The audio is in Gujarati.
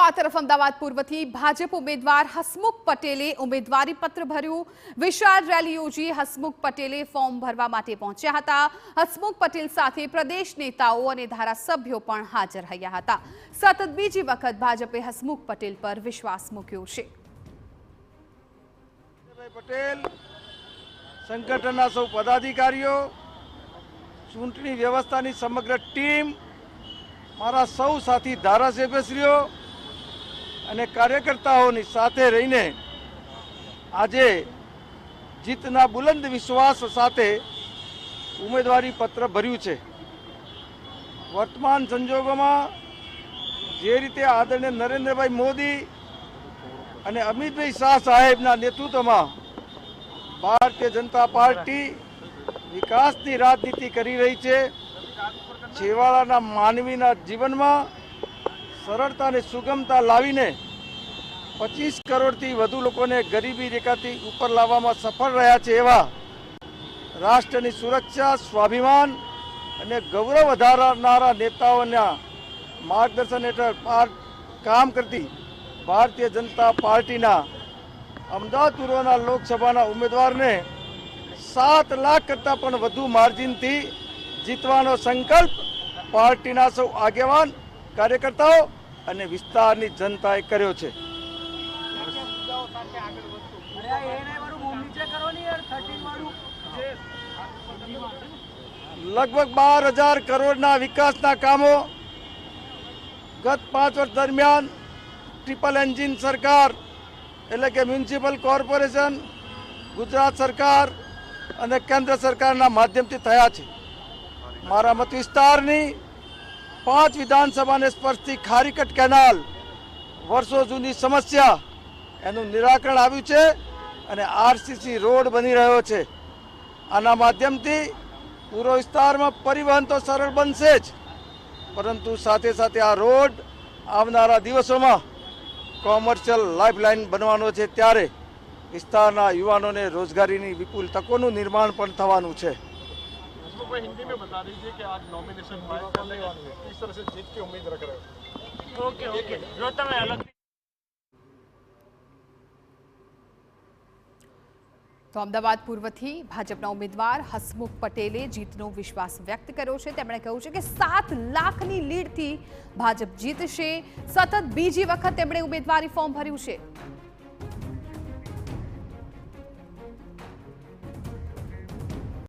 આ તરફ અમદાવાદ પૂર્વથી ભાજપ ઉમેદવાર હસમુખ પટેલે ઉમેદવારી પત્ર ભર્યું। વિશાળ રેલી યોજી હસમુખ પટેલે ફોર્મ ભરવા માટે પહોંચ્યા હતા। હસમુખ પટેલ સાથે પ્રદેશ નેતાઓ અને ધારાસભ્યો પણ હાજર રહ્યા હતા। સતત બીજી વખત ભાજપે હસમુખ પટેલ પર વિશ્વાસ મૂક્યો છે। પટેલ સંગઠનના સૌ પદાધિકારીઓ, ચૂંટણી વ્યવસ્થાની સમગ્ર ટીમ, મારા સૌ સાથી ધારાસભ્યશ્રીઓ અને કાર્યકર્તાઓની સાથે રહીને આજે જીતના બુલંદ વિશ્વાસ સાથે ઉમેદવારી પત્ર ભર્યું છે। વર્તમાન સંજોગોમાં જે રીતે આદરણીય નરેન્દ્રભાઈ મોદી અને અમિતભાઈ શાહ સાહેબના નેતૃત્વમાં ભારતીય જનતા પાર્ટી વિકાસની રાજનીતિ કરી રહી છે। છેવાડાના માનવીના જીવનમાં સરળતા અને સુગમતા લાવીને 25 કરોડથી વધુ લોકોને ગરીબી રેખાથી ઉપર લાવવામાં સફળ રહ્યા છે। એવા રાષ્ટ્રની સુરક્ષા, સ્વાભિમાન અને ગૌરવ વધારનારા નેતાઓના માર્ગદર્શન હેઠળ કામ કરતી ભારતીય જનતા પાર્ટીના અમદાવાદ પૂર્વના લોકસભાના ઉમેદવારને 7 લાખ કરતાં પણ વધુ માર્જિનથી જીતવાનો સંકલ્પ પાર્ટીના સૌ આગેવાન, કાર્યકર્તાઓ અને વિસ્તારની જનતાએ કર્યો છે। લગભગ 12,000 કરોડના વિકાસના કામો ગત 5 વર્ષ દરમિયાન ટ્રિપલ એન્જિન સરકાર એટલે કે મ્યુનિસિપલ કોર્પોરેશન, ગુજરાત સરકાર અને કેન્દ્ર સરકારના માધ્યમથી થયા છે। મારા મત વિસ્તારની 5 વિધાનસભાને સ્પર્શતી ખારીકટ કેનાલ વર્ષો જૂની સમસ્યા, એનું નિરાકરણ આવ્યું છે અને આરસીસી રોડ બની રહ્યો છે। આના માધ્યમથી પૂર્વ વિસ્તારમાં પરિવહન તો સરળ બનશે જ, પરંતુ સાથે સાથે આ રોડ આવનારા દિવસોમાં કોમર્શિયલ લાઇફલાઇન બનવાનો છે। ત્યારે વિસ્તારના યુવાનોને રોજગારીની વિપુલ તકોનું નિર્માણ પણ થવાનું છે। हिंदी में बता दीजिए कि आज नॉमिनेशन फाइल करने किस तरह से जीत की उम्मीद रख रहे हो। ओके ओके जो તમે અલગ તો અમદાવાદ પૂર્વથી ભાજપના ઉમેદવાર હસમુખ પટેલે જીતનો વિશ્વાસ વ્યક્ત કર્યો છે। તેમણે કહ્યું છે કે 7 લાખની લીડથી ભાજપ જીતશે। સતત બીજી વખત તેમણે ઉમેદવારી ફોર્મ ભર્યું છે।